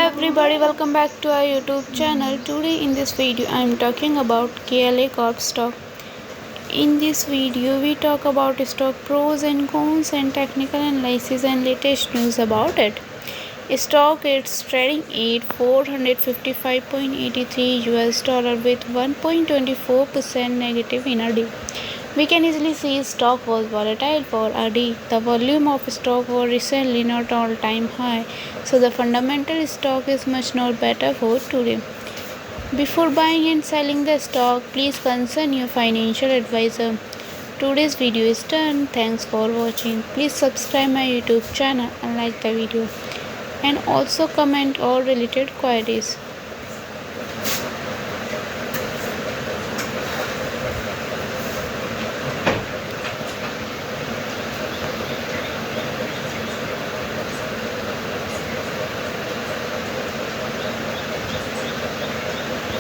everybody, welcome back to our YouTube channel. Today in this video I am talking about KLA Corp stock. In this video we talk about stock pros and cons and technical analysis and latest news about it. Stock is trading at $455.83 with 1.24% negative in a day. We can easily see stock was volatile for a day. The volume of stock was recently not all-time high, so the fundamental stock is much not better for today. Before buying and selling the stock, please consult your financial advisor. Today's video is done. Thanks for watching. Please subscribe my YouTube channel and like the video, and also comment all related queries.